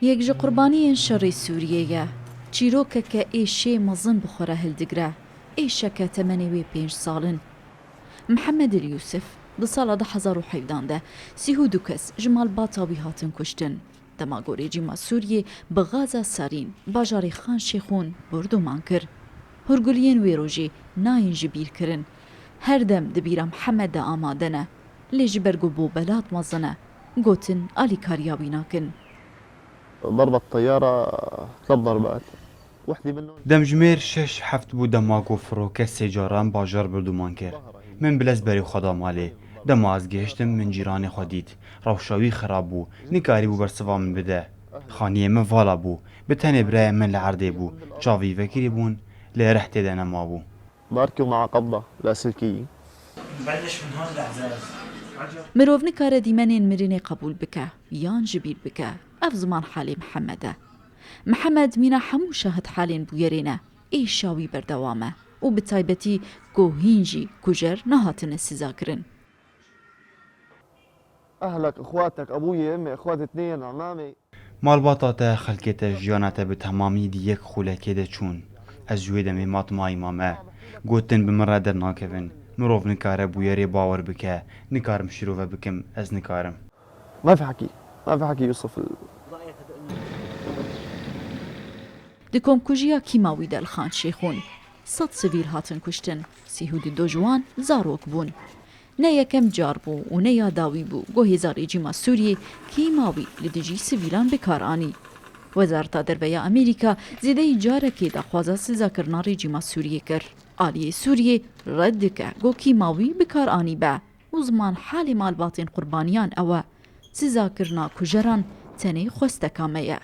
یەک ji qurbaniyên şerê Sûriyê çîrokeke êşê mezin bi xwe re hildigire. Êşeke temenê wê 5 salin. Mihemed El Yusuf di sala 2017 de 32 kes ji malbata wî hatin kuştin. Dema gorê cîma Sûriyê bi gaza Sarîn bajarê Xan Şêxûn bordoman kir. Hûrguliyên wê rojê nayên ji bîrkirin. Her dem di bîra Mihemed de amade ne. Lê ji ber ku bo belat mezin e, gotin alîkariya wî nakin. ضربت طيارة 3 ضربات وحدة منهم دمجمێر 6-7 بوو دەماگۆ فڕۆکە سێجاران باژار بردومان کرد. من بلەس بەری خۆدا مالێ. دەما ئەس گەیشتم من جیرانê xwe dît. Rewşewî xirab bû. Nikarî bû bersiva min bide. Xaniyê min vala bû. Bi tenê birayê min li erdê bû. Çavî vekirî bûn, lê rehtê de nemabû. باركوا مع قبضة لاسلكية. Mirov nikare dîmenên mirinê qebûl bike yan ji bîr bike. Ev ziman halê Mihemed e. Mihemed mîna hemû şahid halên bûyerê ne. Êşa wî berdewam e û bi taybetî ku hîn jî kujer nehatine sîza kirin. أهلك إخواتك أبوي أمي إخواتي اثنين عمامي. Malbata te xelkê te jiyana te bi temamî di yek xulekê de çûn. Ez ji wê demê matmayî me. Gotin bi min re dernakevin. Mirov nikare bûyerê bawer bike. Nikarim şîrove bikim, ez nikarim. ما في حكي ما في حكي يوصف Di komkujiya kîma wî de li Xan Şêxûn 100 sivîl hatin kuştin. 32 wan zarok bûn. Ne yekem car bû û ne ya dawî bû ku hêzarê cîma Sûriyê kîma wî li dijî sivîlan bikar anî. Wezareta Derveya Amerîka zêdeyî carekê daxwaza sîzakirina rejîma Sûriyê kir. Aliyê Sûriyê red dike ku kîma wî bikar anî be û ziman halê malbatên qurbaniyan ew e. Sîzakirina kujeran tenê xwesteka me ye.